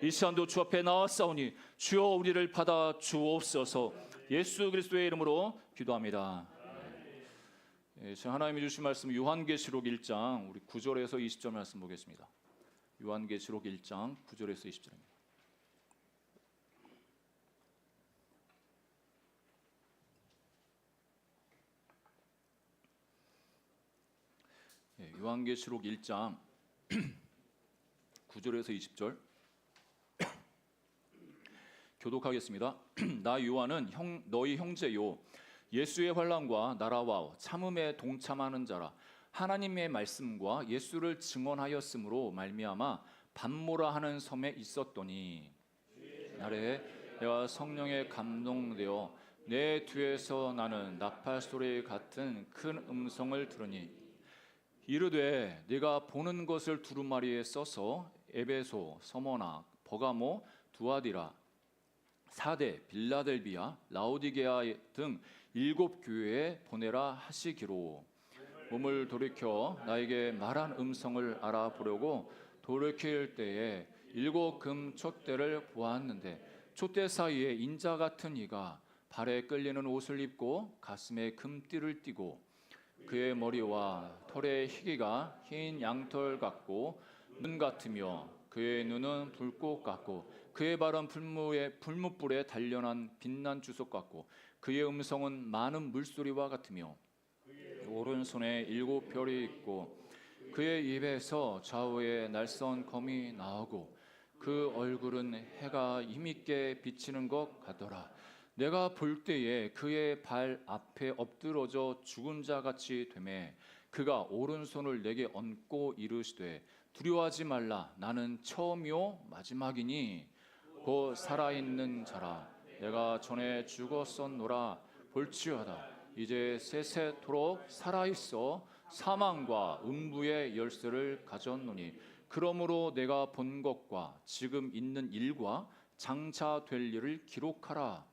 이 시간도 주 앞에 나왔사오니 주여 우리를 받아 주옵소서. 예수 그리스도의 이름으로 기도합니다. 하나님이 주신 말씀 요한계시록 1장 우리 9절에서 20절 말씀 보겠습니다. 요한계시록 1장 9절에서 20절입니다. 요한계시록 1장 9절에서 20절 교독하겠습니다. 나 요한은 너희 형제요 예수의 환난과 나라와 참음에 동참하는 자라. 하나님의 말씀과 예수를 증언하였으므로 말미암아 반모라 하는 섬에 있었더니 날에 내가 성령에 감동되어 내 뒤에서 나는 나팔 소리 같은 큰 음성을 들으니 이르되 네가 보는 것을 두루마리에 써서 에베소, 서머나, 버가모, 두아디라, 사대, 빌라델비아, 라오디게아 등 7교회에 보내라 하시기로 몸을 돌이켜 나에게 말한 음성을 알아보려고 돌이킬 때에 7금 촛대를 보았는데 촛대 사이에 인자 같은 이가 발에 끌리는 옷을 입고 가슴에 금띠를 띠고 그의 머리와 털의 희기가 흰 양털 같고 눈 같으며 그의 눈은 불꽃 같고 그의 발은 불뭇불에 단련한 빛난 주석 같고 그의 음성은 많은 물소리와 같으며 오른손에 7별이 있고 그의 입에서 좌우에 날선 검이 나오고 그 얼굴은 해가 힘있게 비치는 것 같더라. 내가 볼 때에 그의 발 앞에 엎드러져 죽은 자 같이 되매 그가 오른손을 내게 얹고 이르시되 두려워하지 말라. 나는 처음이요 마지막이니 곧 살아있는 자라. 내가 전에 죽었었노라. 볼지어다 이제 세세토록 살아있어 사망과 음부의 열쇠를 가졌노니 그러므로 내가 본 것과 지금 있는 일과 장차 될 일을 기록하라.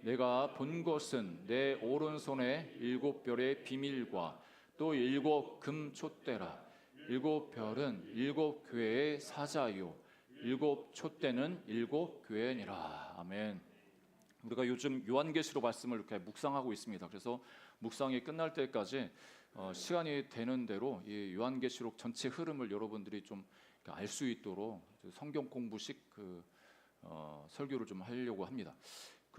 내가 본 것은 내 오른손에 7별의 비밀과 또 7금 촛대라. 7별은 7교회의 사자요 7 촛대는 7교회니라. 아멘. 우리가 요즘 요한계시록 말씀을 이렇게 묵상하고 있습니다. 그래서 묵상이 끝날 때까지 시간이 되는 대로 이 요한계시록 전체 흐름을 여러분들이 좀 알 수 있도록 성경 공부식 설교를 좀 하려고 합니다.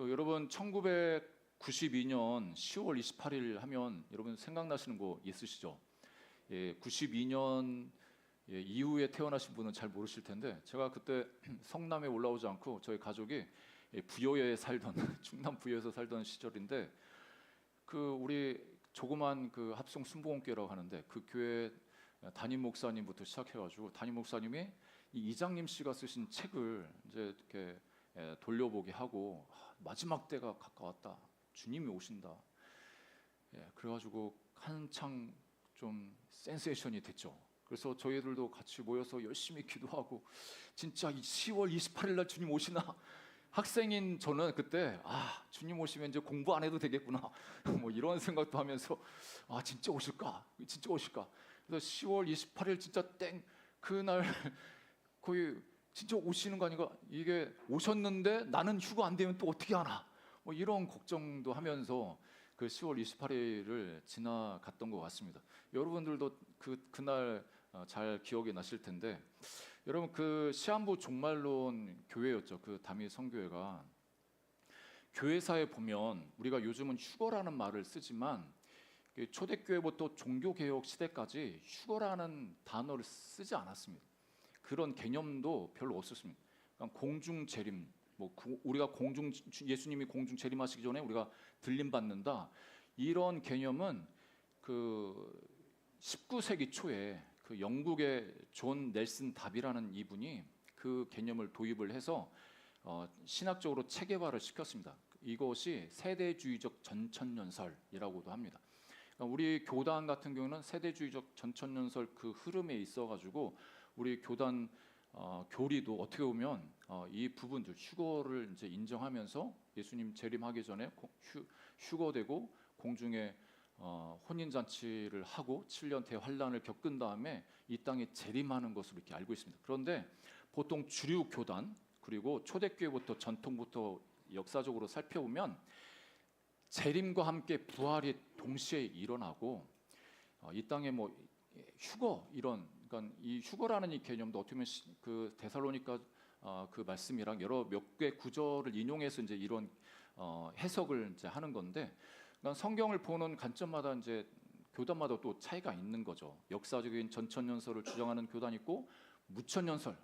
여러분 1992년 10월 28일 하면 여러분 생각나시는 거 있으시죠? 92년 이후에 태어나신 분은 잘 모르실 텐데 제가 그때 성남에 올라오지 않고 저희 가족이 부여에 살던 충남 부여에서 살던 시절인데 우리 조그만 합성 순복음교회라고 하는데 그 교회 담임 목사님부터 시작해가지고 담임 목사님이 이 이장님 씨가 쓰신 책을 이제 이렇게 돌려보게 하고 마지막 때가 가까웠다. 주님이 오신다. 그래가지고 한창 좀 센세이션이 됐죠. 그래서 저희들도 같이 모여서 열심히 기도하고 진짜 10월 28일 날 주님 오시나? 학생인 저는 그때 주님 오시면 이제 공부 안 해도 되겠구나 뭐 이런 생각도 하면서 진짜 오실까? 진짜 오실까? 그래서 10월 28일 진짜 그날 거의 진짜 오시는 거 아닌가? 이게 오셨는데 나는 휴가 안 되면 또 어떻게 하나? 뭐 이런 걱정도 하면서 10월 28일을 지나갔던 것 같습니다. 여러분들도 그날 잘 기억이 나실 텐데 여러분 시한부 종말론 교회였죠. 담임 선교회가 교회사에 보면 우리가 요즘은 휴거라는 말을 쓰지만 초대교회부터 종교개혁 시대까지 휴거라는 단어를 쓰지 않았습니다. 그런 개념도 별로 없었습니다. 그러니까 공중재림, 우리가 예수님이 공중재림하시기 전에 우리가 들림 받는다. 이런 개념은 19세기 초에 영국의 존 넬슨 답이라는 이분이 그 개념을 도입을 해서 신학적으로 체계화를 시켰습니다. 이것이 세대주의적 전천년설이라고도 합니다. 그러니까 우리 교단 같은 경우는 세대주의적 전천년설 흐름에 있어가지고 우리 교단 교리도 어떻게 보면 이 부분들 휴거를 이제 인정하면서 예수님 재림하기 전에 휴거되고 공중에 혼인 잔치를 하고 7년 대환란을 겪은 다음에 이 땅에 재림하는 것으로 이렇게 알고 있습니다. 그런데 보통 주류 교단 그리고 초대교회부터 전통부터 역사적으로 살펴보면 재림과 함께 부활이 동시에 일어나고 이 땅에 뭐 휴거 이런 그러니까 이 휴거라는 이 개념도 어떻게 보면 그 데살로니가 그 말씀이랑 여러 몇 개 구절을 인용해서 이제 이런 해석을 이제 하는 건데 그러니까 성경을 보는 관점마다 이제 교단마다 또 차이가 있는 거죠. 역사적인 전천년설을 주장하는 교단이 있고 무천년설,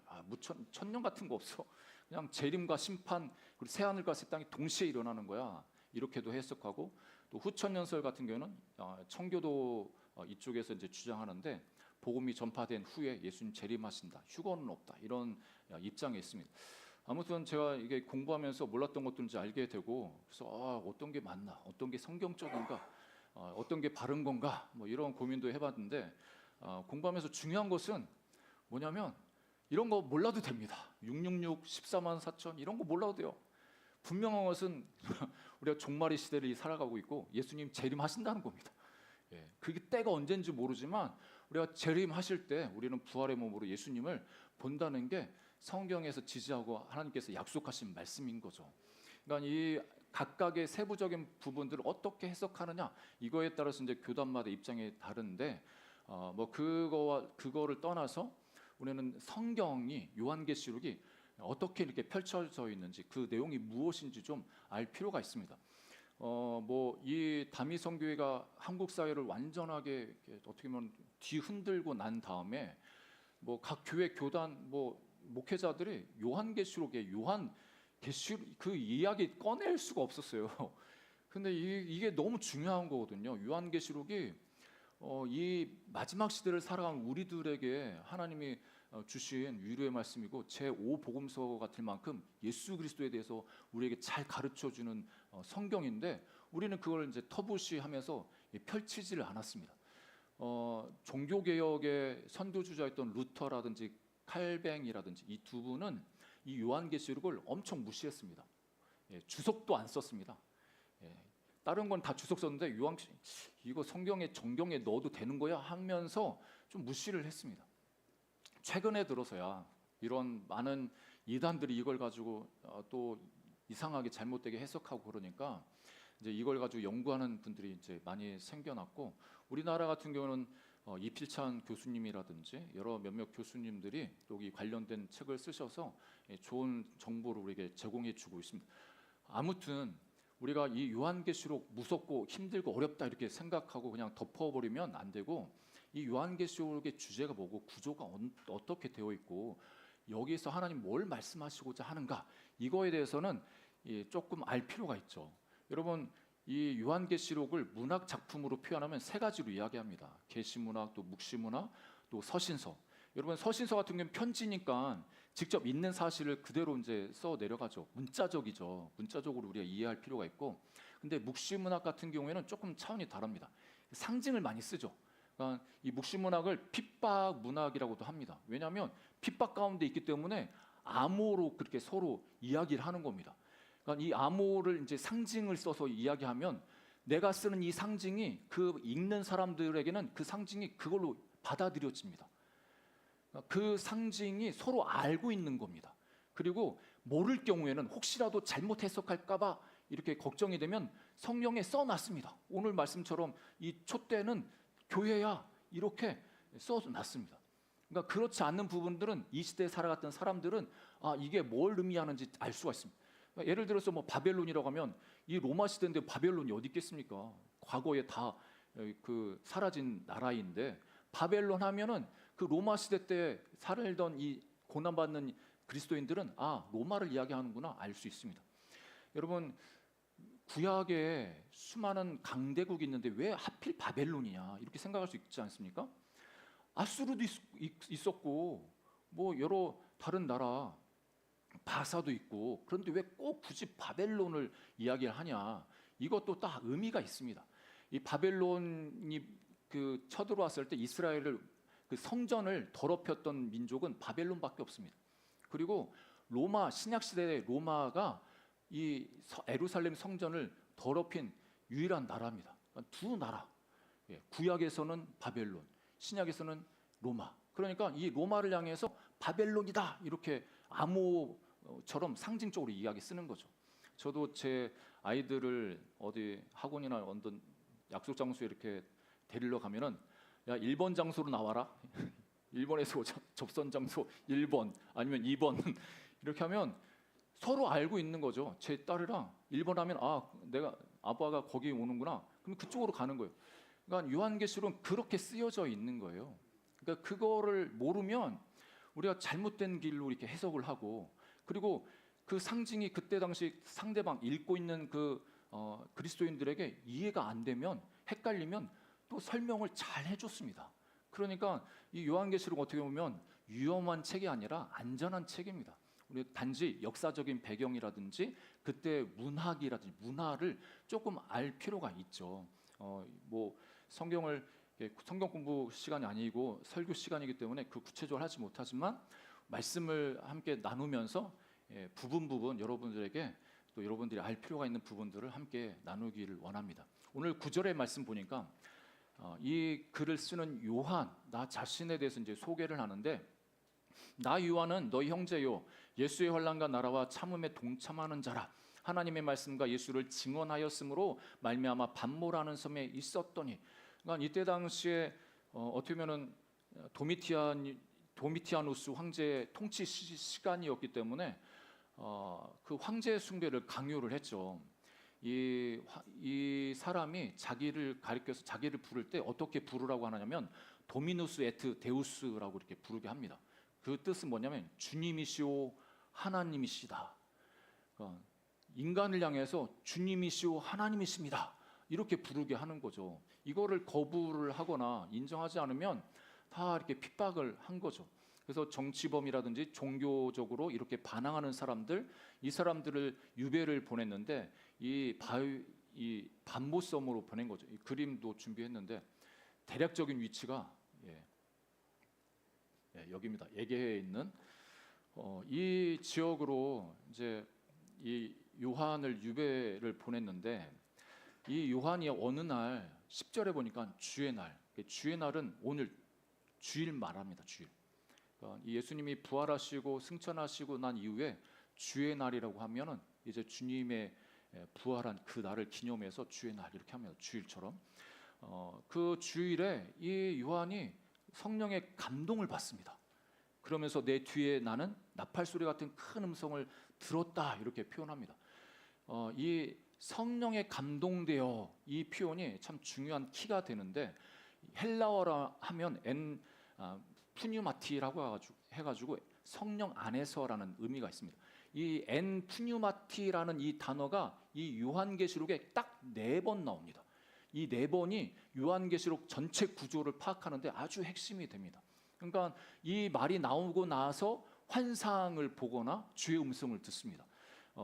천년 같은 거 없어. 그냥 재림과 심판 그리고 새 하늘과 새 땅이 동시에 일어나는 거야. 이렇게도 해석하고 또 후천년설 같은 경우는 청교도 이쪽에서 이제 주장하는데 복음이 전파된 후에 예수님 재림하신다. 휴거는 없다. 이런 입장에 있습니다. 아무튼 제가 이게 공부하면서 몰랐던 것들인지 알게 되고 그래서 어떤 게 맞나, 어떤 게 성경적인가, 어떤 게 바른 건가, 뭐 이런 고민도 해봤는데 공부하면서 중요한 것은 뭐냐면 이런 거 몰라도 됩니다. 666, 14만 4천 이런 거 몰라도 돼요. 분명한 것은 우리가 종말의 시대를 살아가고 있고 예수님 재림하신다는 겁니다. 예, 그게 때가 언제인지 모르지만 우리가 재림하실 때 우리는 부활의 몸으로 예수님을 본다는 게 성경에서 지지하고 하나님께서 약속하신 말씀인 거죠. 그러니까 이 각각의 세부적인 부분들을 어떻게 해석하느냐 이거에 따라서 이제 교단마다 입장이 다른데 뭐 그거를 떠나서 우리는 성경이 요한계시록이 어떻게 이렇게 펼쳐져 있는지 그 내용이 무엇인지 좀 알 필요가 있습니다. 뭐 이 다미성교회가 한국 사회를 완전하게 어떻게 보면 뒤흔들고 난 다음에 뭐 각 교회 교단 뭐 목회자들이 요한계시록에 요한계시록 그 이야기 꺼낼 수가 없었어요. 근데 이게 너무 중요한 거거든요. 요한계시록이 이 마지막 시대를 살아가는 우리들에게 하나님이 주신 위로의 말씀이고 제5복음서 같을 만큼 예수 그리스도에 대해서 우리에게 잘 가르쳐주는 성경인데 우리는 그걸 이제 터부시하면서 펼치지를 않았습니다. 종교개혁의 선두주자였던 루터라든지 칼뱅이라든지 이 두 분은 이 요한계시록을 엄청 무시했습니다. 주석도 안 썼습니다. 다른 건 다 주석 썼는데 이거 성경에 정경에 넣어도 되는 거야 하면서 좀 무시를 했습니다. 최근에 들어서야 이런 많은 이단들이 이걸 가지고 또 이상하게 잘못되게 해석하고 그러니까 이제 이걸 가지고 연구하는 분들이 이제 많이 생겨났고 우리나라 같은 경우는 이필찬 교수님이라든지 여러 몇몇 교수님들이 여기 관련된 책을 쓰셔서 좋은 정보를 우리에게 제공해 주고 있습니다. 아무튼 우리가 이 요한계시록 무섭고 힘들고 어렵다 이렇게 생각하고 그냥 덮어버리면 안 되고 이 요한계시록의 주제가 뭐고 구조가 어떻게 되어 있고 여기서 하나님 뭘 말씀하시고자 하는가 이거에 대해서는 조금 알 필요가 있죠. 여러분 이 요한계시록을 문학 작품으로 표현하면 세 가지로 이야기합니다. 계시문학, 또 묵시문학, 또 서신서. 여러분 서신서 같은 경우는 편지니까 직접 있는 사실을 그대로 이제 써 내려가죠. 문자적이죠. 문자적으로 우리가 이해할 필요가 있고, 근데 묵시문학 같은 경우에는 조금 차원이 다릅니다. 상징을 많이 쓰죠. 그러니까 이 묵시문학을 핍박 문학이라고도 합니다. 왜냐하면 핍박 가운데 있기 때문에 암호로 그렇게 서로 이야기를 하는 겁니다. 그러니까 이 암호를 이제 상징을 써서 이야기하면 내가 쓰는 이 상징이 그 읽는 사람들에게는 그 상징이 그걸로 받아들여집니다. 그 상징이 서로 알고 있는 겁니다. 그리고 모를 경우에는 혹시라도 잘못 해석할까봐 이렇게 걱정이 되면 성경에 써놨습니다. 오늘 말씀처럼 이 촛대는 교회야 이렇게 써놨습니다. 그러니까 그렇지 않는 부분들은 이 시대에 살아갔던 사람들은 이게 뭘 의미하는지 알 수가 있습니다. 그러니까 예를 들어서 뭐 바벨론이라고 하면 이 로마 시대인데 바벨론이 어디 있겠습니까? 과거에 다 그 사라진 나라인데 바벨론 하면은 그 로마 시대 때 살던 이 고난받는 그리스도인들은 로마를 이야기하는구나 알 수 있습니다. 여러분 구약에 수많은 강대국이 있는데 왜 하필 바벨론이냐 이렇게 생각할 수 있지 않습니까? 아수르도 있었고 뭐 여러 다른 나라 바사도 있고 그런데 왜 꼭 굳이 바벨론을 이야기를 하냐 이것도 딱 의미가 있습니다. 이 바벨론이 그 쳐들어왔을 때 이스라엘을 그 성전을 더럽혔던 민족은 바벨론밖에 없습니다. 그리고 로마 신약 시대의 로마가 이 예루살렘 성전을 더럽힌 유일한 나라입니다. 두 나라. 구약에서는 바벨론, 신약에서는 로마. 그러니까 이 로마를 향해서 바벨론이다 이렇게 암호 처럼 상징적으로 이야기 쓰는 거죠. 저도 제 아이들을 어디 학원이나 어떤 약속 장소에 이렇게 데리러 가면은 야 1번 장소로 나와라. 1번에서 접선 장소 1번 아니면 2번 이렇게 하면 서로 알고 있는 거죠. 제 딸이랑 1번 하면 내가 아빠가 거기 오는구나. 그럼 그쪽으로 가는 거예요. 그러니까 요한계시록은 그렇게 쓰여져 있는 거예요. 그러니까 그거를 모르면 우리가 잘못된 길로 이렇게 해석을 하고, 그리고 그 상징이 그때 당시 상대방 읽고 있는 그리스도인들에게 이해가 안 되면, 헷갈리면 또 설명을 잘 해줬습니다. 그러니까 이 요한계시록 어떻게 보면 위험한 책이 아니라 안전한 책입니다. 우리 단지 역사적인 배경이라든지 그때 문학이라든지 문화를 조금 알 필요가 있죠. 뭐 성경 공부 시간이 아니고 설교 시간이기 때문에 그 구체적으로 하지 못하지만 말씀을 함께 나누면서 부분 여러분들에게 또 여러분들이 알 필요가 있는 부분들을 함께 나누기를 원합니다. 오늘 9절의 말씀 보니까 이 글을 쓰는 요한, 나 자신에 대해서 이제 소개를 하는데, 나 요한은 너희 형제요 예수의 환난과 나라와 참음에 동참하는 자라. 하나님의 말씀과 예수를 증언하였으므로 말미암아 반모라는 섬에 있었더니. 그러니까 이때 당시에 어떻게 보면은 도미티아누스 황제의 통치 시간이었기 때문에 그 황제 숭배를 강요를 했죠. 이 사람이 자기를 가리켜서 자기를 부를 때 어떻게 부르라고 하냐면 도미누스 에트 데우스라고 이렇게 부르게 합니다. 그 뜻은 뭐냐면 주님이시오 하나님이시다. 인간을 향해서 주님이시오 하나님이십니다. 이렇게 부르게 하는 거죠. 이거를 거부를 하거나 인정하지 않으면 다 이렇게 핍박을 한 거죠. 그래서 정치범이라든지 종교적으로 이렇게 반항하는 사람들, 이 사람들을 유배를 보냈는데 이 반모섬으로 보낸 거죠. 이 그림도 준비했는데 대략적인 위치가 여기입니다. 에게해에 있는 이 지역으로 이제 이 요한을 유배를 보냈는데, 이 요한이 어느 날 10절에 보니까 주의 날은 오늘 주일 말합니다. 주일. 그러니까 예수님이 부활하시고 승천하시고 난 이후에 주의 날이라고 하면은 이제 주님의 부활한 그 날을 기념해서 주의 날 이렇게 합니다. 주일처럼. 그 주일에 이 요한이 성령의 감동을 받습니다. 그러면서 내 뒤에 나는 나팔 소리 같은 큰 음성을 들었다 이렇게 표현합니다. 이 성령에 감동되어, 이 표현이 참 중요한 키가 되는데, 헬라어라 하면 푸뉴마티라고 해가지고 성령 안에서라는 의미가 있습니다. 이 푸뉴마티라는 이 단어가 이 요한계시록에 딱 4번 나옵니다. 이 4번이 요한계시록 전체 구조를 파악하는데 아주 핵심이 됩니다. 그러니까 이 말이 나오고 나서 환상을 보거나 주의 음성을 듣습니다.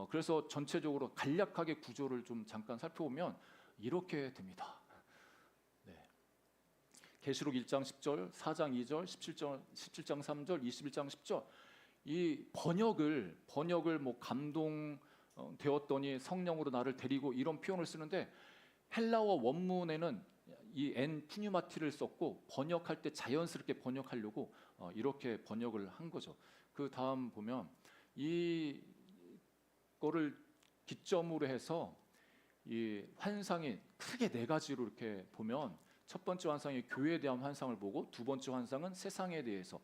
그래서 전체적으로 간략하게 구조를 좀 잠깐 살펴보면 이렇게 됩니다. 계시록 1장 10절, 4장 2절, 17장 3절, 21장 10절. 이 번역을 뭐 감동 되었더니 성령으로 나를 데리고 이런 표현을 쓰는데, 헬라어 원문에는 이 푸뉴마티를 썼고 번역할 때 자연스럽게 번역하려고 이렇게 번역을 한 거죠. 그 다음 보면 이거를 기점으로 해서 이 환상이 크게 4가지로 이렇게 보면, 첫 번째 환상이 교회에 대한 환상을 보고, 두 번째 환상은 세상에 대해서.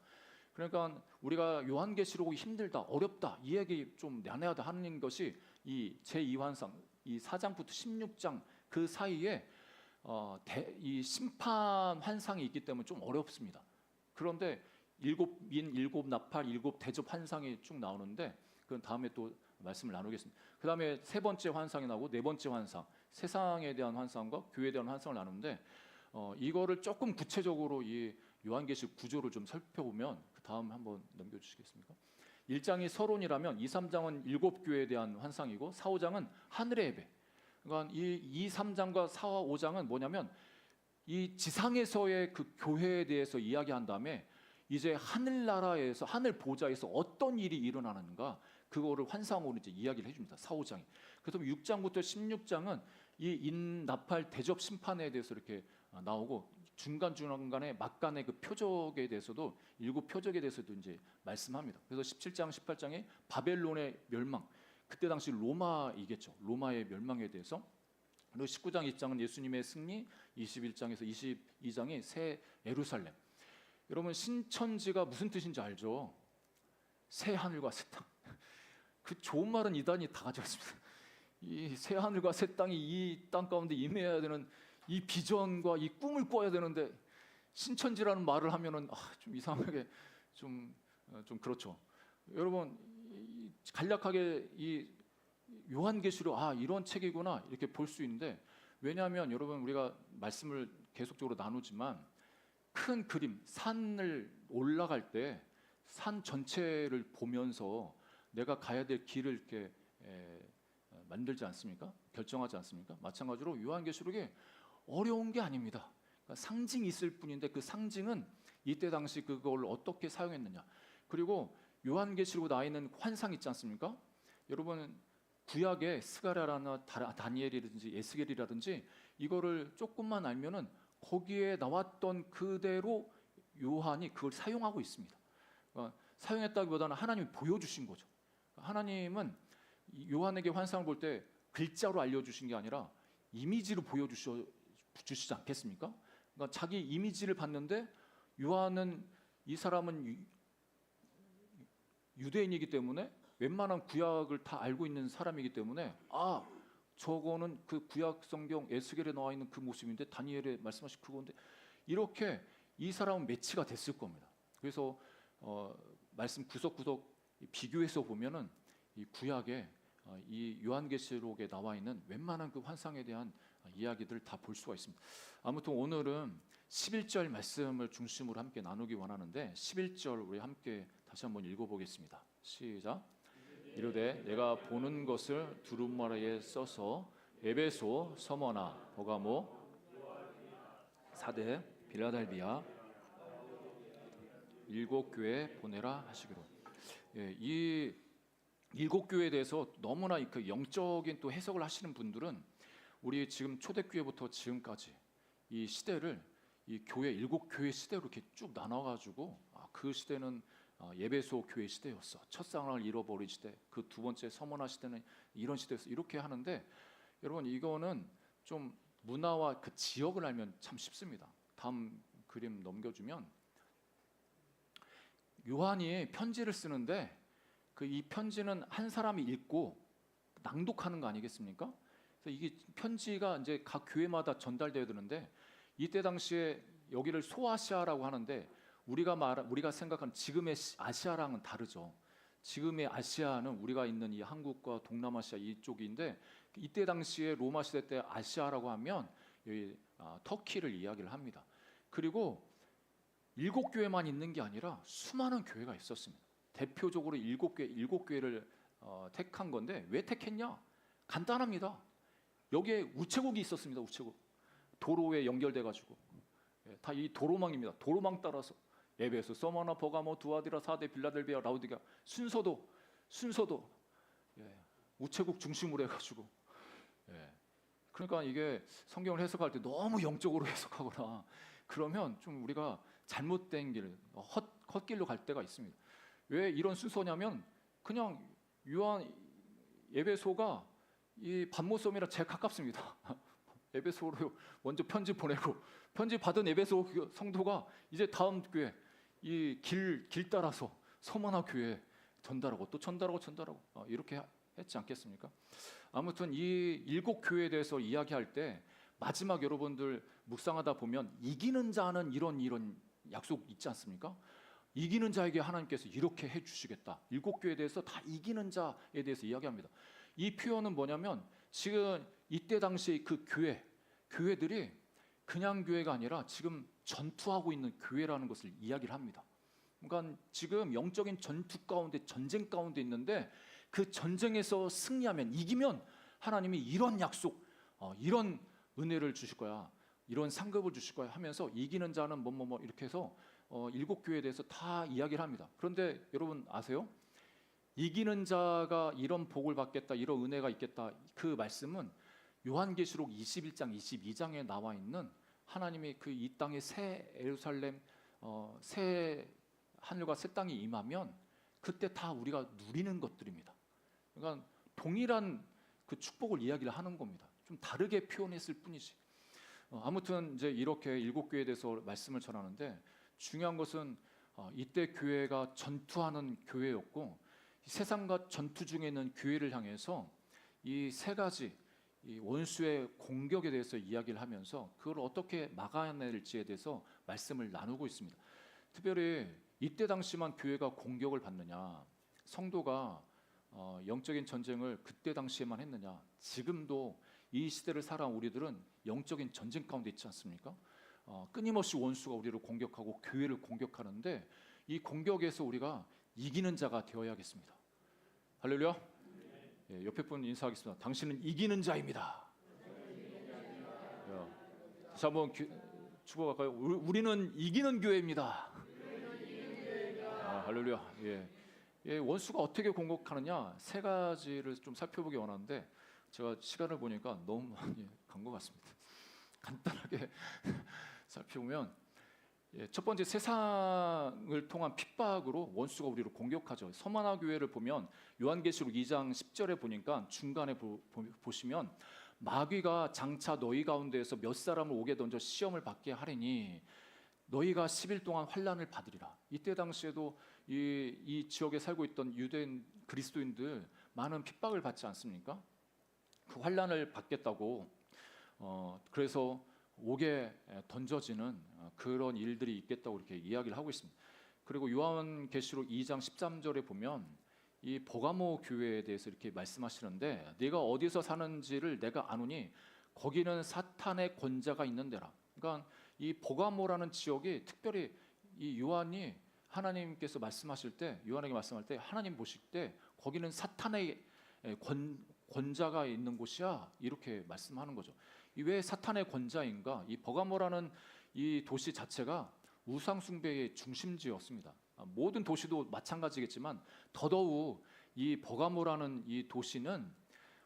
그러니까 우리가 요한계시록이 힘들다, 어렵다, 이 얘기 좀 난해하다 하는 것이 이 제2환상, 이 4장부터 16장 그 사이에 이 심판 환상이 있기 때문에 좀 어렵습니다. 그런데 7인, 7나팔, 7대접 환상이 쭉 나오는데 그건 다음에 또 말씀을 나누겠습니다. 그 다음에 3번째 환상이 나오고 4번째 환상, 세상에 대한 환상과 교회에 대한 환상을 나누는데, 이거를 조금 구체적으로 이 요한계시록 구조를 좀 살펴보면, 그 다음 한번 넘겨주시겠습니까? 1장이 서론이라면 2, 3장은 7교회에 대한 환상이고 4, 5장은 하늘의 예배. 그러니까 이 3장과 4, 5장은 뭐냐면 이 지상에서의 그 교회에 대해서 이야기한 다음에 이제 하늘나라에서, 하늘 보좌에서 어떤 일이 일어나는가, 그거를 환상으로 이제 이야기를 해줍니다. 4, 5장이. 그래서 6장부터 16장은 이 인나팔 대접 심판에 대해서 이렇게 나오고 중간중간에 막간의 그 표적에 대해서도 일곱 표적에 대해서도 이제 말씀합니다. 그래서 17장, 18장에 바벨론의 멸망, 그때 당시 로마이겠죠. 로마의 멸망에 대해서. 그리고 19장, 20장은 예수님의 승리, 21장에서 22장이 새 예루살렘. 여러분 신천지가 무슨 뜻인지 알죠? 새 하늘과 새 땅. 그 좋은 말은 이단이 다 가져왔습니다. 이 새 하늘과 새 땅이 이 땅 가운데 임해야 되는 이 비전과 이 꿈을 꿔야 되는데 신천지라는 말을 하면은 좀 이상하게 좀 그렇죠. 여러분 간략하게 이 요한계시록 이런 책이구나 이렇게 볼 수 있는데, 왜냐하면 여러분 우리가 말씀을 계속적으로 나누지만 큰 그림 산을 올라갈 때 산 전체를 보면서 내가 가야 될 길을 이렇게 만들지 않습니까? 결정하지 않습니까? 마찬가지로 요한계시록이 어려운 게 아닙니다. 그러니까 상징이 있을 뿐인데 그 상징은 이때 당시 그걸 어떻게 사용했느냐. 그리고 요한계시록에 나와 있는 환상 있지 않습니까? 여러분 구약의 스가랴라나 다니엘이라든지 에스겔이라든지 이거를 조금만 알면은 거기에 나왔던 그대로 요한이 그걸 사용하고 있습니다. 그러니까 사용했다기보다는 하나님이 보여주신 거죠. 하나님은 요한에게 환상을 볼 때 글자로 알려주신 게 아니라 이미지로 보여주시지 않겠습니까? 그러니까 자기 이미지를 봤는데 요한은 이 사람은 유대인이기 때문에 웬만한 구약을 다 알고 있는 사람이기 때문에 저거는 그 구약 성경 에스겔에 나와 있는 그 모습인데 다니엘에 말씀하신 그건데 이렇게 이 사람은 매치가 됐을 겁니다. 그래서 말씀 구석구석 비교해서 보면은 이 구약에 이 요한계시록에 나와 있는 웬만한 그 환상에 대한 이야기들을 다 볼 수가 있습니다. 아무튼 오늘은 11절 말씀을 중심으로 함께 나누기 원하는데 11절 우리 함께 다시 한번 읽어보겠습니다. 시작. 이르되 내가 보는 것을 두루마리에 써서 에베소, 서머나, 버가모, 사대, 빌라델비아 일곱 교회에 보내라 하시기로. 이 일곱 교회에 대해서 너무나 그 영적인 또 해석을 하시는 분들은 우리 지금 초대교회부터 지금까지 이 시대를 이 교회 일곱 교회 시대로 이렇게 쭉 나눠가지고 그 시대는 예배소 교회 시대였어. 첫사랑을 잃어버린 시대. 그 두 번째 서머나 시대는 이런 시대였어. 이렇게 하는데 여러분 이거는 좀 문화와 그 지역을 알면 참 쉽습니다. 다음 그림 넘겨주면 요한이 편지를 쓰는데 이 편지는 한 사람이 읽고 낭독하는 거 아니겠습니까? 그래서 이게 편지가 이제 각 교회마다 전달되어야 되는데 이때 당시에 여기를 소아시아라고 하는데 우리가 생각하는 지금의 아시아랑은 다르죠. 지금의 아시아는 우리가 있는 이 한국과 동남아시아 이쪽인데 이때 당시에 로마 시대 때 아시아라고 하면 여기 터키를 이야기를 합니다. 그리고 일곱 교회만 있는 게 아니라 수많은 교회가 있었습니다. 대표적으로 일곱 교회를 택한 건데 왜 택했냐? 간단합니다. 여기에 우체국이 있었습니다. 우체국 도로에 연결돼 가지고 다 이 도로망입니다. 도로망 따라서 에베소, 서머나, 버가모, 두아디라, 사대, 빌라델비아, 라우디가 순서도 우체국 중심으로 해가지고 그러니까 이게 성경을 해석할 때 너무 영적으로 해석하거나 그러면 좀 우리가 잘못된 길, 헛길로 갈 때가 있습니다. 왜 이런 순서냐면 그냥 요한 에베소가 이 반모섬이라 제일 가깝습니다. 에베소로 먼저 편지 보내고 편지 받은 에베소 성도가 이제 다음 교회 이 길 따라서 서머나 교회 전달하고 또 전달하고 이렇게 했지 않겠습니까? 아무튼 이 일곱 교회에 대해서 이야기할 때 마지막 여러분들 묵상하다 보면 이기는 자는 이런 약속 있지 않습니까? 이기는 자에게 하나님께서 이렇게 해주시겠다. 일곱 교회에 대해서 다 이기는 자에 대해서 이야기합니다. 이 표현은 뭐냐면 지금 이때 당시에 그 교회들이 그냥 교회가 아니라 지금 전투하고 있는 교회라는 것을 이야기를 합니다. 그러니까 지금 영적인 전투 가운데 전쟁 가운데 있는데 그 전쟁에서 승리하면 이기면 하나님이 이런 약속, 이런 은혜를 주실 거야, 이런 상급을 주실 거야 하면서 이기는 자는 뭐 이렇게 해서 일곱 교회에 대해서 다 이야기를 합니다. 그런데 여러분 아세요? 이기는 자가 이런 복을 받겠다, 이런 은혜가 있겠다. 그 말씀은 요한계시록 21장, 22장에 나와 있는 하나님이 그 이 땅에 새 예루살렘, 새 하늘과 새 땅이 임하면 그때 다 우리가 누리는 것들입니다. 그러니까 동일한 그 축복을 이야기를 하는 겁니다. 좀 다르게 표현했을 뿐이지. 아무튼 이제 이렇게 일곱 교회에 대해서 말씀을 전하는데, 중요한 것은 이때 교회가 전투하는 교회였고, 세상과 전투 중에 있는 교회를 향해서 이 세 가지 이 원수의 공격에 대해서 이야기를 하면서 그걸 어떻게 막아낼지에 대해서 말씀을 나누고 있습니다. 특별히 이때 당시만 교회가 공격을 받느냐, 성도가 영적인 전쟁을 그때 당시에만 했느냐, 지금도 이 시대를 살아온 우리들은 영적인 전쟁 가운데 있지 않습니까? 끊임없이 원수가 우리를 공격하고 교회를 공격하는데, 이 공격에서 우리가 이기는 자가 되어야겠습니다. 할렐루야. 예, 옆에 분 인사하겠습니다. 당신은 이기는 자입니다. 다시 한번 축복할까요? 우리는 이기는 교회입니다. 할렐루야. 예, 원수가 어떻게 공격하느냐, 세 가지를 좀 살펴보기 원하는데, 제가 시간을 보니까 너무 많이 간 것 같습니다. 간단하게 살펴보면, 첫 번째, 세상을 통한 핍박으로 원수가 우리를 공격하죠. 서머나 교회를 보면 요한계시록 2장 10절에 보니까 중간에 보시면, 마귀가 장차 너희 가운데에서 몇 사람을 옥에 던져 시험을 받게 하리니 너희가 10일 동안 환난을 받으리라. 이때 당시에도 이 지역에 살고 있던 유대인 그리스도인들 많은 핍박을 받지 않습니까? 그 환난을 받겠다고 그래서 옥에 던져지는 그런 일들이 있겠다고 이렇게 이야기를 하고 있습니다. 그리고 요한계시록 2장 13절에 보면 이 버가모 교회에 대해서 이렇게 말씀하시는데, 네가 어디서 사는지를 내가 아노니 거기는 사탄의 권자가 있는 데라. 그러니까 이 버가모라는 지역이 특별히 이 요한이 하나님께서 말씀하실 때, 요한에게 말씀할 때 하나님 보실 때 거기는 사탄의 권자가 있는 곳이야, 이렇게 말씀하는 거죠. 왜 사탄의 권자인가? 이 버가모라는 이 도시 자체가 우상 숭배의 중심지였습니다. 모든 도시도 마찬가지겠지만 더더욱 이 버가모라는 이 도시는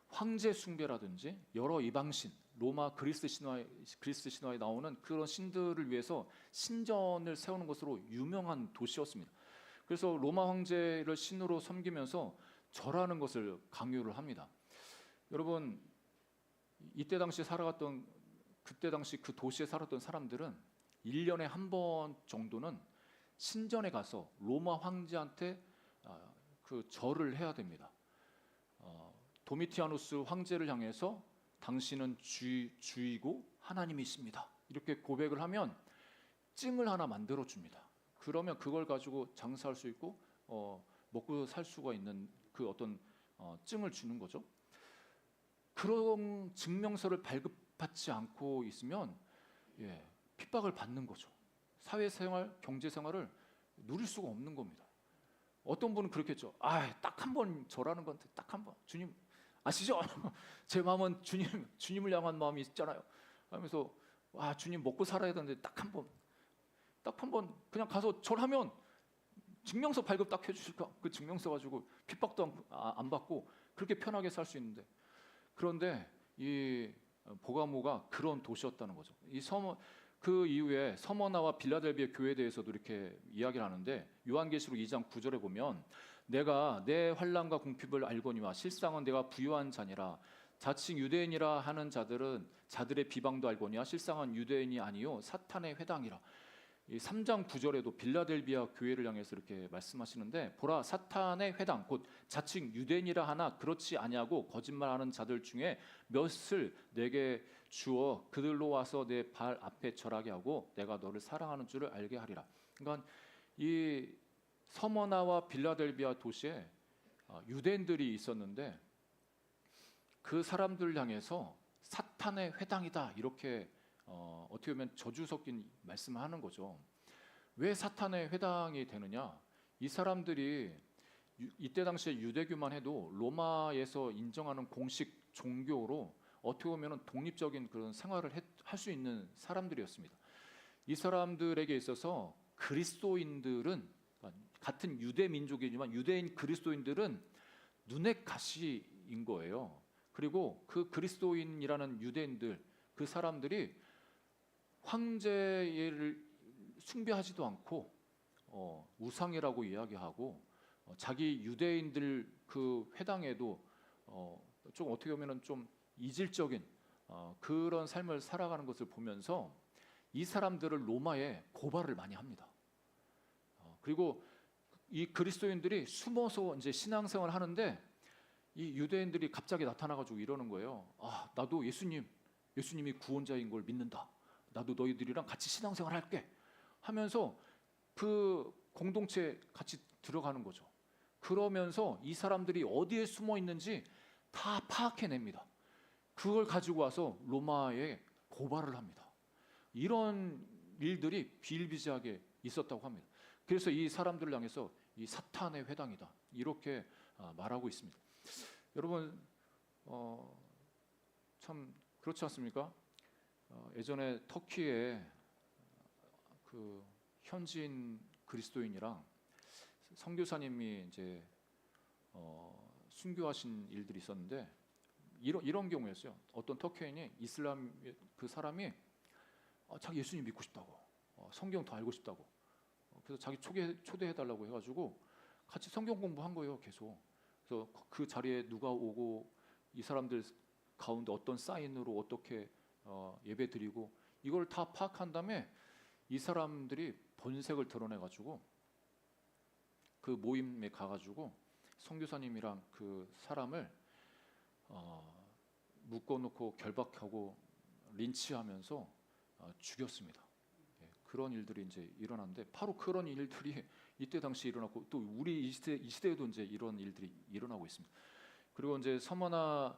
황제 숭배라든지 여러 이방신, 로마 그리스 신화에 나오는 그런 신들을 위해서 신전을 세우는 것으로 유명한 도시였습니다. 그래서 로마 황제를 신으로 섬기면서 절하는 것을 강요를 합니다. 여러분, 이때 당시 살아갔던, 그때 당시 그 도시에 살았던 사람들은 1년에 한 번 정도는 신전에 가서 로마 황제한테 그 절을 해야 됩니다. 도미티아누스 황제를 향해서 당신은 주이고 하나님이십니다, 이렇게 고백을 하면 찜을 하나 만들어 줍니다. 그러면 그걸 가지고 장사할 수 있고 먹고 살 수가 있는 그 어떤 찜을 주는 거죠. 그런 증명서를 발급받지 않고 있으면 핍박을 받는 거죠. 사회생활, 경제생활을 누릴 수가 없는 겁니다. 어떤 분은 그렇겠죠. 딱 한 번 절하는 건데, 딱 한 번, 주님 아시죠? 제 마음은 주님을 향한 마음이 있잖아요 하면서, 주님 먹고 살아야 되는데 딱 한 번 그냥 가서 절하면 증명서 발급 딱 해주실까? 그 증명서 가지고 핍박도 안 받고 그렇게 편하게 살 수 있는데, 그런데 이 보가모가 그런 도시였다는 거죠. 그 이후에 서머나와 빌라델비아 교회에 대해서도 이렇게 이야기를 하는데, 요한계시록 2장 9절에 보면, 내가 내 환난과 궁핍을 알거니와 실상은 내가 부유한 자니라. 자칭 유대인이라 하는 자들의 비방도 알거니와 실상은 유대인이 아니요 사탄의 회당이라. 이 3장 9절에도 빌라델비아 교회를 향해서 이렇게 말씀하시는데, 보라, 사탄의 회당 곧 자칭 유대인이라 하나 그렇지 아니하고 거짓말하는 자들 중에 몇을 내게 주어 그들로 와서 내 발 앞에 절하게 하고 내가 너를 사랑하는 줄을 알게 하리라. 그러니까 이 서머나와 빌라델비아 도시에 유대인들이 있었는데, 그 사람들을 향해서 사탄의 회당이다, 이렇게 어떻게 보면 저주 섞인 말씀을 하는 거죠. 왜 사탄의 회당이 되느냐? 이 사람들이 이때 당시에 유대교만 해도 로마에서 인정하는 공식 종교로 어떻게 보면 독립적인 그런 생활을 할 수 있는 사람들이었습니다. 이 사람들에게 있어서 그리스도인들은, 같은 유대 민족이지만 유대인 그리스도인들은 눈의 가시인 거예요. 그리고 그 그리스도인이라는 유대인들, 그 사람들이 황제를 숭배하지도 않고 우상이라고 이야기하고 자기 유대인들 그 회당에도 좀 어떻게 보면은 좀 이질적인 그런 삶을 살아가는 것을 보면서 이 사람들을 로마에 고발을 많이 합니다. 그리고 이 그리스도인들이 숨어서 이제 신앙생활을 하는데 이 유대인들이 갑자기 나타나가지고 이러는 거예요. 나도 예수님이 구원자인 걸 믿는다. 나도 너희들이랑 같이 신앙생활 할게 하면서 그 공동체에 같이 들어가는 거죠. 그러면서 이 사람들이 어디에 숨어 있는지 다 파악해냅니다. 그걸 가지고 와서 로마에 고발을 합니다. 이런 일들이 비일비재하게 있었다고 합니다. 그래서 이 사람들을 향해서 이 사탄의 회당이다 이렇게 말하고 있습니다. 여러분 참 그렇지 않습니까? 예전에 터키에 그 현지인 그리스도인이랑 선교사님이 이제 순교하신 일들이 있었는데 이런 경우였어요. 어떤 터키인이 이슬람 그 사람이 자기 예수님 믿고 싶다고 성경 더 알고 싶다고 그래서 자기 초대해달라고 해가지고 같이 성경 공부한 거예요. 계속. 그래서 그 자리에 누가 오고 이 사람들 가운데 어떤 사인으로 어떻게 예배 드리고 이걸 다 파악한 다음에 이 사람들이 본색을 드러내가지고 그 모임에 가가지고 선교사님이랑 그 사람을 묶어놓고 결박하고 린치하면서 죽였습니다. 그런 일들이 이제 일어났는데 바로 그런 일들이 이때 당시 일어났고 또 우리 이 시대에도 이제 이런 일들이 일어나고 있습니다. 그리고 이제 서머나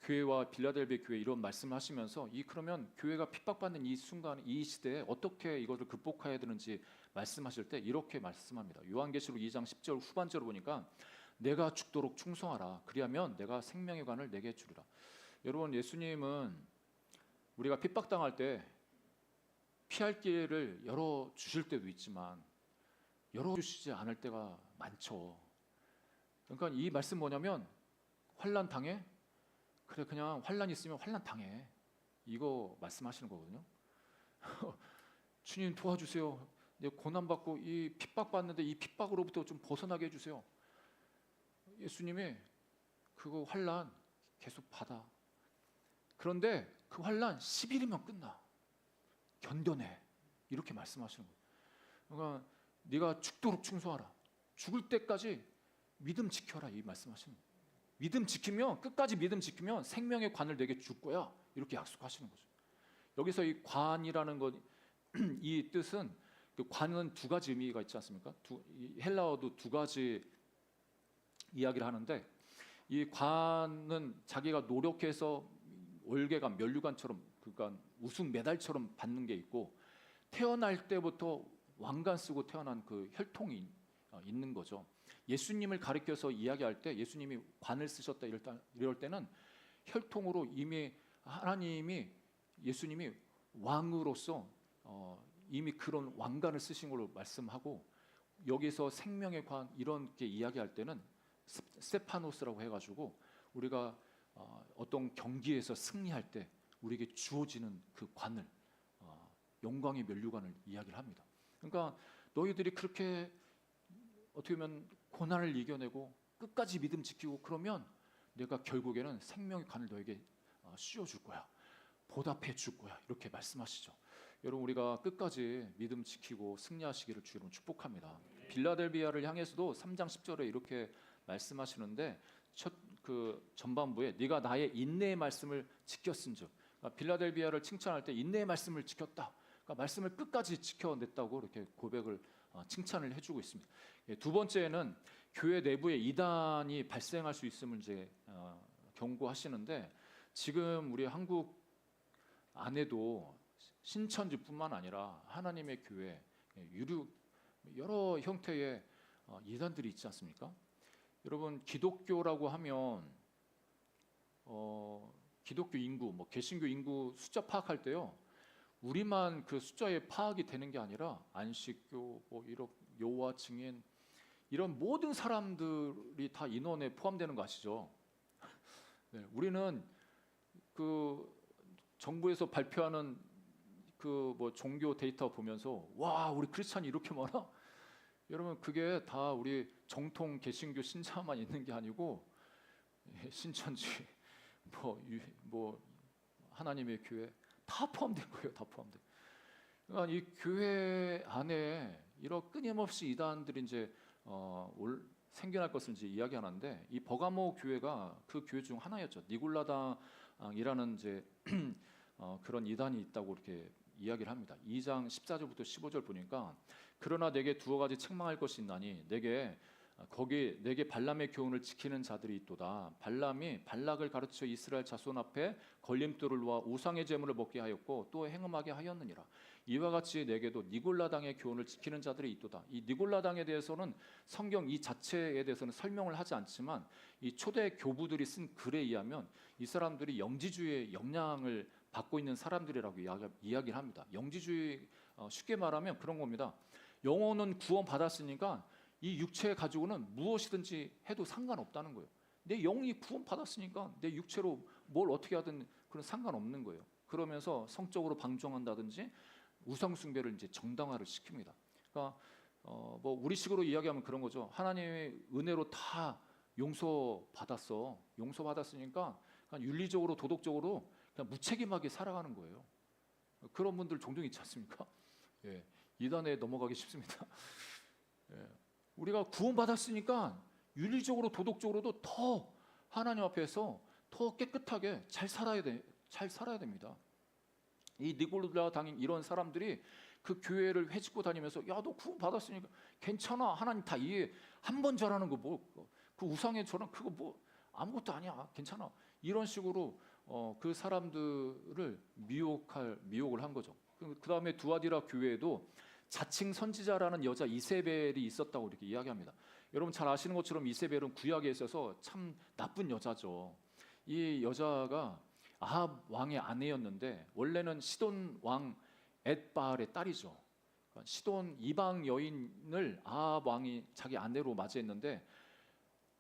교회와 빌라델비아 교회 이런 말씀하시면서 그러면 교회가 핍박받는 이 순간 이 시대에 어떻게 이것을 극복해야 되는지 말씀하실 때 이렇게 말씀합니다. 요한계시록 2장 10절 후반절을 보니까 내가 죽도록 충성하라. 그리하면 내가 생명의 관을 내게 주리라. 여러분 예수님은 우리가 핍박당할 때 피할 길을 열어 주실 때도 있지만 열어 주시지 않을 때가 많죠. 그러니까 이 말씀 뭐냐면 환난 당해? 그래 그냥 환난 있으면 환난 당해. 이거 말씀하시는 거거든요. 주님 도와주세요. 내가 고난받고 이 핍박받는데 이 핍박으로부터 좀 벗어나게 해주세요. 예수님이 그거 환난 계속 받아. 그런데 그 환난 10일이면 끝나. 견뎌내. 이렇게 말씀하시는 거예요. 그러니까 네가 죽도록 충성하라. 죽을 때까지 믿음 지켜라. 이 말씀하시는 거예요. 믿음 지키면 끝까지 믿음 지키면 생명의 관을 내게 줄 거야. 이렇게 약속하시는 거죠. 여기서 이 관이라는 것, 이 뜻은 그 관은 두 가지 의미가 있지 않습니까? 헬라어도 두 가지 이야기를 하는데 이 관은 자기가 노력해서 월계관, 면류관처럼 그러니까 우승 메달처럼 받는 게 있고 태어날 때부터 왕관 쓰고 태어난 그 혈통이 있는 거죠. 예수님을 가리켜서 이야기할 때 예수님이 관을 쓰셨다 이럴 때는 혈통으로 이미 하나님이 예수님이 왕으로서 이미 그런 왕관을 쓰신 걸로 말씀하고 여기서 생명의 관 이런 게 이야기할 때는 스테파노스라고 해가지고 우리가 어떤 경기에서 승리할 때 우리에게 주어지는 그 관을 영광의 면류관을 이야기를 합니다. 그러니까 너희들이 그렇게 어떻게 보면 고난을 이겨내고 끝까지 믿음 지키고 그러면 내가 결국에는 생명의 관을 너에게 씌워줄 거야. 보답해 줄 거야. 이렇게 말씀하시죠. 여러분 우리가 끝까지 믿음 지키고 승리하시기를 주로 축복합니다. 빌라델비아를 향해서도 3장 10절에 이렇게 말씀하시는데 그 전반부에 네가 나의 인내의 말씀을 지켰은즉 빌라델비아를 칭찬할 때 인내의 말씀을 지켰다. 그러니까 말씀을 끝까지 지켜냈다고 이렇게 고백을 칭찬을 해주고 있습니다. 두 번째는 교회 내부에 이단이 발생할 수 있음을 이제 경고하시는데 지금 우리 한국 안에도 신천지뿐만 아니라 하나님의 교회 여러 형태의 이단들이 있지 않습니까? 여러분 기독교라고 하면 기독교 인구, 개신교 인구 숫자 파악할 때요. 우리만 그 숫자에 파악이 되는 게 아니라 안식교, 이런 여호와 증인 이런 모든 사람들이 다 인원에 포함되는 거 아시죠? 네, 우리는 그 정부에서 발표하는 그 뭐 종교 데이터 보면서 와 우리 크리스찬이 이렇게 많아? 여러분 그게 다 우리 정통 개신교 신자만 있는 게 아니고 신천지 뭐 하나님의 교회 다 포함된 거예요. 다 포함된. 그러니까 이 교회 안에 이런 끊임없이 이단들이 이제 생겨날 것을 이제 이야기하는데 이 버가모 교회가 그 교회 중 하나였죠. 니골라당이라는 이제 그런 이단이 있다고 이렇게 이야기를 합니다. 2장 14절부터 15절 보니까 그러나 내게 두어 가지 책망할 것이 있나니 내게 발람의 교훈을 지키는 자들이 있도다. 발람이 발락을 가르쳐 이스라엘 자손 앞에 걸림돌을 놓아 우상의 제물을 먹게 하였고 또 행음하게 하였느니라. 이와 같이 내게도 니골라당의 교훈을 지키는 자들이 있도다. 이 니골라당에 대해서는 성경 이 자체에 대해서는 설명을 하지 않지만 이 초대 교부들이 쓴 글에 의하면 이 사람들이 영지주의의 영향을 받고 있는 사람들이라고 이야기를 합니다. 영지주의 쉽게 말하면 그런 겁니다. 영혼은 구원 받았으니까 이 육체 가지고는 무엇이든지 해도 상관없다는 거예요. 내 영이 구원 받았으니까 내 육체로 뭘 어떻게 하든 그런 상관없는 거예요. 그러면서 성적으로 방종한다든지 우상 숭배를 이제 정당화를 시킵니다. 그러니까 뭐 우리식으로 이야기하면 그런 거죠. 하나님의 은혜로 다 용서받았어. 용서받았으니까 그냥 윤리적으로 도덕적으로 그냥 무책임하게 살아가는 거예요. 그런 분들 종종 있지 않습니까? 예, 이단에 넘어가기 쉽습니다. 예, 우리가 구원받았으니까 윤리적으로 도덕적으로도 더 하나님 앞에서 더 깨끗하게 잘 살아야 됩니다. 이 니골라 당인 이런 사람들이 그 교회를 회집고 다니면서 야 너 구원 받았으니까 괜찮아 하나님 다 이해 한 번 절하는 거 뭐 그 우상의 절은 그거 뭐 아무것도 아니야 괜찮아 이런 식으로 그 사람들을 미혹을 한 거죠. 그 다음에 두아디라 교회에도 자칭 선지자라는 여자 이세벨이 있었다고 이렇게 이야기합니다. 여러분 잘 아시는 것처럼 이세벨은 구약에 있어서 참 나쁜 여자죠. 이 여자가 아합 왕의 아내였는데 원래는 시돈 왕 엣바알의 딸이죠. 그러니까 시돈 이방 여인을 아합 왕이 자기 아내로 맞이했는데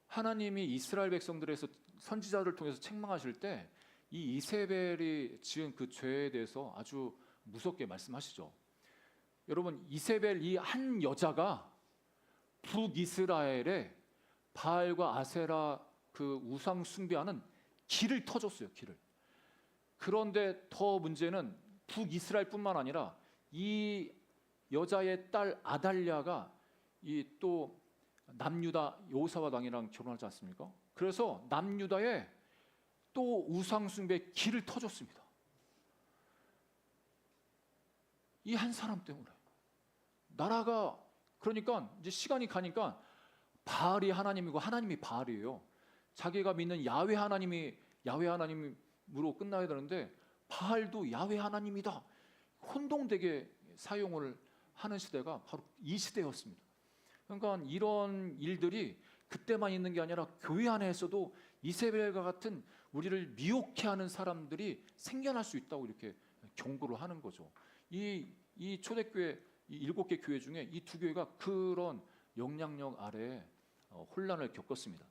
하나님이 이스라엘 백성들에서 선지자를 통해서 책망하실 때 이 이세벨이 지은 그 죄에 대해서 아주 무섭게 말씀하시죠. 여러분 이세벨 이 한 여자가 북이스라엘에 바알과 아세라 그 우상 숭배하는 길을 터줬어요. 길을. 그런데 더 문제는 북이스라엘뿐만 아니라 이 여자의 딸 아달랴가 이 또 남유다 여호사밧 왕이랑 결혼하지 않습니까? 그래서 남유다에 또 우상 숭배 길을 터줬습니다. 이 한 사람 때문에 나라가 그러니까 이제 시간이 가니까 바알이 하나님이고 하나님이 바알이에요. 자기가 믿는 야훼 하나님으로 끝나야 되는데 바알도 야훼 하나님이다. 혼동되게 사용을 하는 시대가 바로 이 시대였습니다. 그러니까 이런 일들이 그때만 있는 게 아니라 교회 안에서도 이세벨과 같은 우리를 미혹해 하는 사람들이 생겨날 수 있다고 이렇게 경고를 하는 거죠. 이 초대교회 이 7개 교회 중에 이 두 교회가 그런 영향력 아래 혼란을 겪었습니다.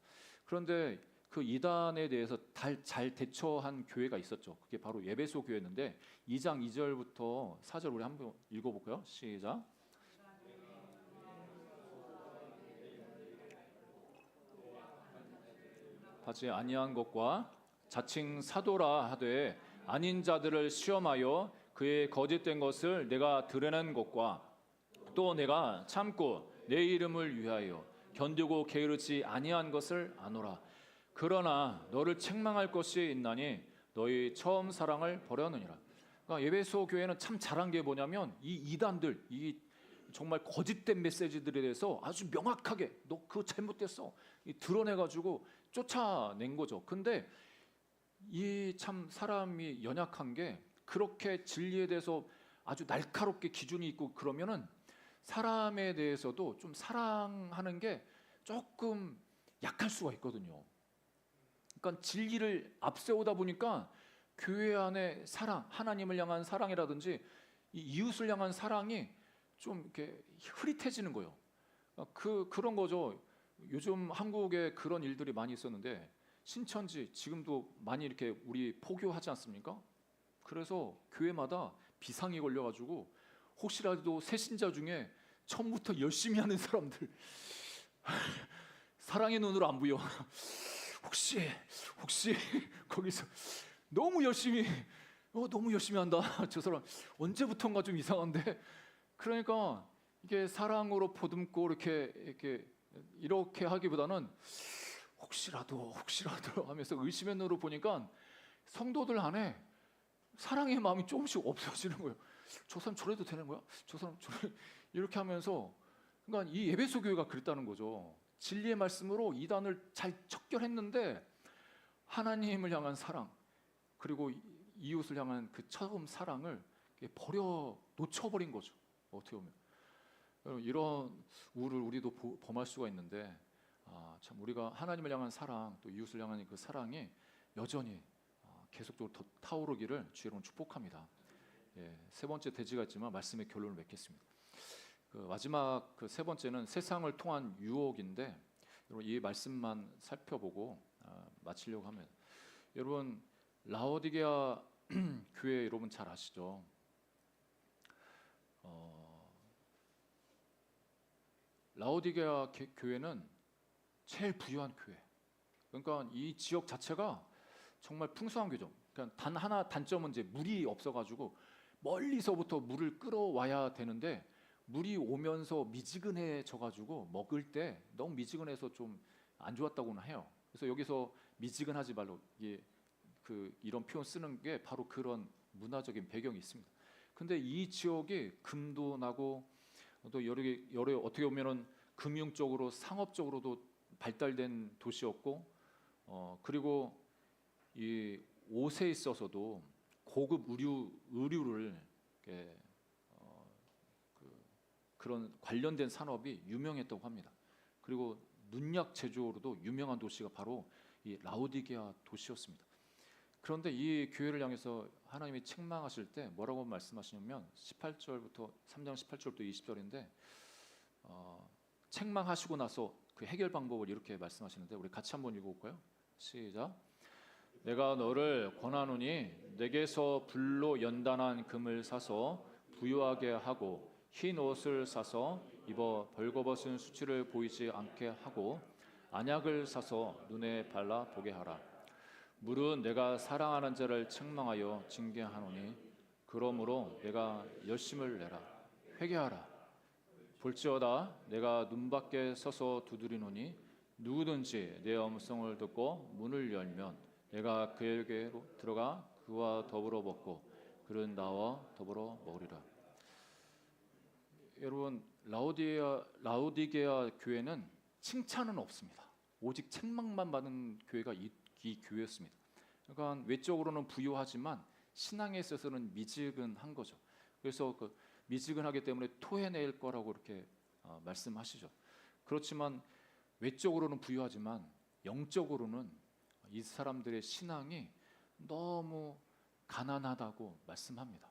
그런데 그 이단에 대해서 잘 대처한 교회가 있었죠. 그게 바로 에베소 교회였는데 2장 2절부터 4절 우리 한번 읽어볼까요? 시작. 하지 아니한 것과 자칭 사도라 하되 아닌 자들을 시험하여 그의 거짓된 것을 내가 드러낸 것과 또 내가 참고 내 이름을 위하여 견디고 게으르지 아니한 것을 아노라. 그러나 너를 책망할 것이 있나니 너희 처음 사랑을 버렸느니라. 그러니까 에베소 교회는 참 잘한 게 뭐냐면 이 이단들, 이 정말 거짓된 메시지들에 대해서 아주 명확하게 너 그거 잘못됐어 드러내가지고 쫓아낸 거죠. 근데 이 참 사람이 연약한 게 그렇게 진리에 대해서 아주 날카롭게 기준이 있고 그러면은 사람에 대해서도 좀 사랑하는 게 조금 약할 수가 있거든요. 그러니까 진리를 앞세우다 보니까 교회 안에 사랑, 하나님을 향한 사랑이라든지 이 이웃을 향한 사랑이 좀 이렇게 흐릿해지는 거예요. 그런 거죠. 요즘 한국에 그런 일들이 많이 있었는데 신천지 지금도 많이 이렇게 우리 포교하지 않습니까? 그래서 교회마다 비상이 걸려가지고 혹시라도 새신자 중에 처음부터 열심히 하는 사람들 사랑의 눈으로 안 보여. 혹시 거기서 너무 열심히 한다. 저 사람 언제부턴가 좀 이상한데. 그러니까 이게 사랑으로 보듬고 이렇게 하기보다는 혹시라도 하면서 의심의 눈으로 보니까 성도들 안에 사랑의 마음이 조금씩 없어지는 거예요. 저 사람 저래도 되는 거야? 저 사람 저래 이렇게 하면서, 그러니까 이 에베소 교회가 그랬다는 거죠. 진리의 말씀으로 이단을 잘 척결했는데 하나님을 향한 사랑, 그리고 이웃을 향한 그 처음 사랑을 놓쳐버린 거죠. 어떻게 보면 이런 우를 우리도 범할 수가 있는데, 참 우리가 하나님을 향한 사랑, 또 이웃을 향한 그 사랑이 여전히 계속적으로 더 타오르기를 주의 이름으로 축복합니다. 세 번째 대지가 있지만 말씀의 결론을 맺겠습니다. 마지막 세 번째는 세상을 통한 유혹인데, 여러분 이 말씀만 살펴보고 마치려고 합니다. 여러분 라오디게아 교회 여러분 잘 아시죠? 라오디게아 교회는 제일 부유한 교회. 그러니까 이 지역 자체가 정말 풍성한 교회죠. 그러니까 단 하나 단점은 이제 물이 없어가지고 멀리서부터 물을 끌어와야 되는데, 물이 오면서 미지근해져가지고 먹을 때 너무 미지근해서 좀 안 좋았다고는 해요. 그래서 여기서 미지근하지 말로 이런 표현 쓰는 게 바로 그런 문화적인 배경이 있습니다. 근데 이 지역이 금도 나고 또 여러 어떻게 보면은 금융적으로 상업적으로도 발달된 도시였고, 그리고 이 옷에 있어서도 고급 의류를 그런 관련된 산업이 유명했다고 합니다. 그리고 눈약 제조로도 유명한 도시가 바로 이 라오디게아 도시였습니다. 그런데 이 교회를 향해서 하나님이 책망하실 때 뭐라고 말씀하시냐면 18절부터 3장 18절부터 20절인데, 책망하시고 나서 그 해결 방법을 이렇게 말씀하시는데, 우리 같이 한번 읽어볼까요? 시작. 내가 너를 권하노니 내게서 불로 연단한 금을 사서 부유하게 하고 흰 옷을 사서 입어 벌거벗은 수치를 보이지 않게 하고 안약을 사서 눈에 발라 보게 하라. 물은 내가 사랑하는 자를 책망하여 징계하노니 그러므로 내가 열심을 내라. 회개하라. 볼지어다 내가 눈 밖에 서서 두드리노니 누구든지 내 음성을 듣고 문을 열면 내가 그에게로 들어가 그와 더불어 먹고 그는 나와 더불어 먹으리라. 여러분 라오디게아 교회는 칭찬은 없습니다. 오직 책망만 받는 교회가 이 교회였습니다. 그러니까 외적으로는 부유하지만 신앙에 있어서는 미지근한 거죠. 그래서 미지근하기 때문에 토해낼 거라고 이렇게 말씀하시죠. 그렇지만 외적으로는 부유하지만 영적으로는 이 사람들의 신앙이 너무 가난하다고 말씀합니다.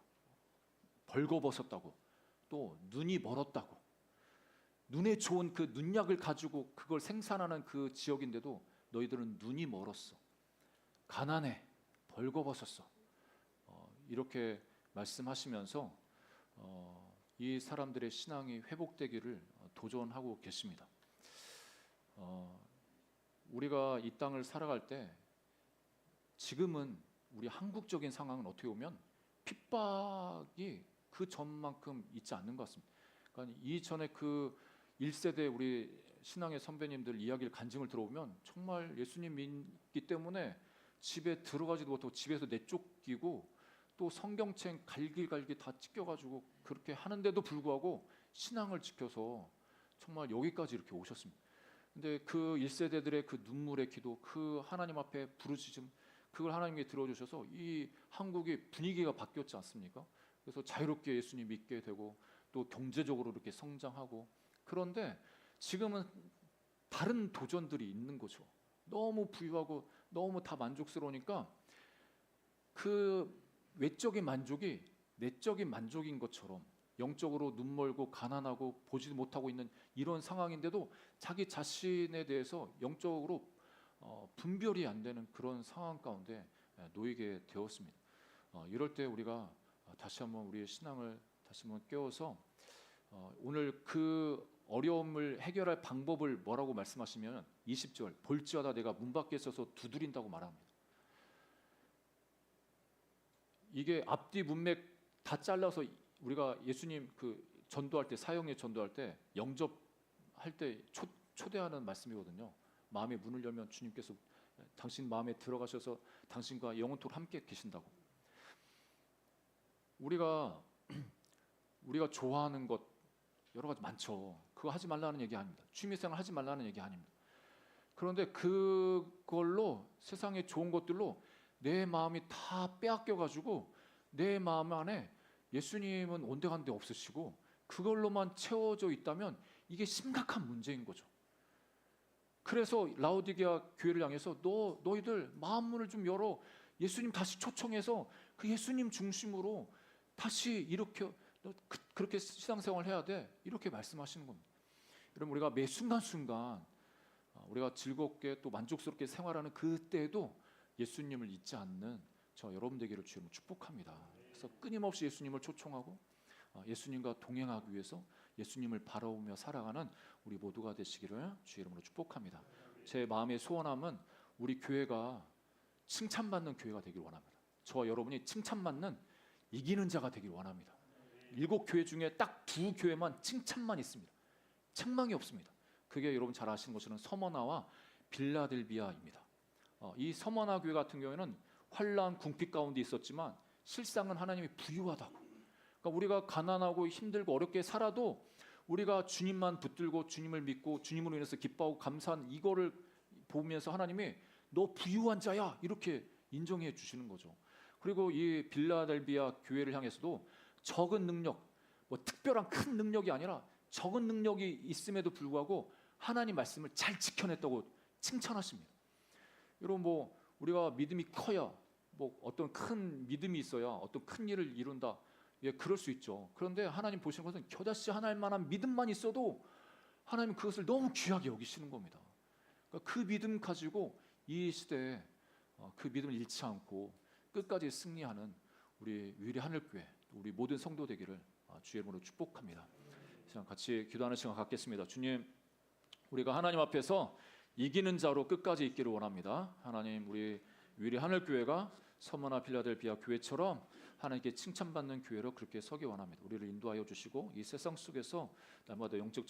벌거벗었다고, 또 눈이 멀었다고, 눈에 좋은 그 눈약을 가지고 그걸 생산하는 그 지역인데도 너희들은 눈이 멀었어, 가난해, 벌거벗었어, 이렇게 말씀하시면서 이 사람들의 신앙이 회복되기를 도전하고 계십니다. 우리가 이 땅을 살아갈 때 지금은 우리 한국적인 상황은 어떻게 보면 핍박이 그 전만큼 있지 않는 것 같습니다. 그러니까 이전에 그 1세대 우리 신앙의 선배님들 이야기를 간증을 들어보면 정말 예수님 믿기 때문에 집에 들어가지도 못하고 집에서 내쫓기고 또 성경책 갈기갈기 다 찢겨가지고 그렇게 하는데도 불구하고 신앙을 지켜서 정말 여기까지 이렇게 오셨습니다. 근데 그 1세대들의 그 눈물의 기도, 그 하나님 앞에 부르짖음, 그걸 하나님께 들어주셔서 이 한국의 분위기가 바뀌었지 않습니까? 그래서 자유롭게 예수님 믿게 되고 또 경제적으로 이렇게 성장하고. 그런데 지금은 다른 도전들이 있는 거죠. 너무 부유하고 너무 다 만족스러우니까 그 외적인 만족이 내적인 만족인 것처럼 영적으로 눈멀고 가난하고 보지도 못하고 있는 이런 상황인데도 자기 자신에 대해서 영적으로 분별이 안 되는 그런 상황 가운데 놓이게 되었습니다. 이럴 때 우리가 다시 한번 우리의 신앙을 다시 한번 깨워서 오늘 그 어려움을 해결할 방법을 뭐라고 말씀하시면 20절 볼지어다 내가 문 밖에 서서 두드린다고 말합니다. 이게 앞뒤 문맥 다 잘라서 우리가 예수님 그 전도할 때 사형에 전도할 때 영접할 때 초대하는 말씀이거든요. 마음의 문을 열면 주님께서 당신 마음에 들어가셔서 당신과 영원토록 함께 계신다고. 우리가 좋아하는 것 여러 가지 많죠. 그거 하지 말라는 얘기 아닙니다. 취미생활 하지 말라는 얘기 아닙니다. 그런데 그걸로 세상의 좋은 것들로 내 마음이 다 빼앗겨 가지고 내 마음 안에 예수님은 온데간데 없으시고 그걸로만 채워져 있다면 이게 심각한 문제인 거죠. 그래서 라오디게아 교회를 향해서 너희들 마음 문을 좀 열어 예수님 다시 초청해서 그 예수님 중심으로 다시 이렇게 그렇게 신앙생활을 해야 돼 이렇게 말씀하시는 겁니다. 여러분 우리가 매 순간순간 우리가 즐겁게 또 만족스럽게 생활하는 그때에도 예수님을 잊지 않는 저 여러분 되기를 주님으로 축복합니다. 그래서 끊임없이 예수님을 초청하고 예수님과 동행하기 위해서 예수님을 바라보며 살아가는 우리 모두가 되시기를 주의 이름으로 축복합니다. 제 마음의 소원함은 우리 교회가 칭찬받는 교회가 되길 원합니다. 저와 여러분이 칭찬받는 이기는 자가 되길 원합니다. 7교회 중에 딱 2교회만 칭찬만 있습니다. 책망이 없습니다. 그게 여러분 잘 아시는 것처럼 서머나와 빌라델비아입니다. 이 서머나 교회 같은 경우에는 환난 궁핍 가운데 있었지만 실상은 하나님이 부유하다고. 그러니까 우리가 가난하고 힘들고 어렵게 살아도 우리가 주님만 붙들고 주님을 믿고 주님으로 인해서 기뻐하고 감사한 이거를 보면서 하나님이 너 부유한 자야 이렇게 인정해 주시는 거죠. 그리고 이 빌라델비아 교회를 향해서도 적은 능력, 뭐 특별한 큰 능력이 아니라 적은 능력이 있음에도 불구하고 하나님 말씀을 잘 지켜냈다고 칭찬하십니다. 여러분 뭐 우리가 믿음이 커야 뭐 어떤 큰 믿음이 있어야 어떤 큰 일을 이룬다. 예, 그럴 수 있죠. 그런데 하나님 보시는 것은 겨자씨 하나일 만한 믿음만 있어도 하나님 그것을 너무 귀하게 여기시는 겁니다. 그러니까 그 믿음 가지고 이 시대에 그 믿음을 잃지 않고 끝까지 승리하는 우리 위리 하늘교회 우리 모든 성도 되기를 주의 이름으로 축복합니다. 시간 같이 기도하는 시간 갖겠습니다. 주님, 우리가 하나님 앞에서 이기는 자로 끝까지 있기를 원합니다. 하나님, 우리 위리 하늘교회가 서머나 필라델비아 교회처럼 하나님께 칭찬받는 교회로 그렇게 서기 원합니다. 우리를 인도하여 주시고 이 세상 속에서 날마다 영적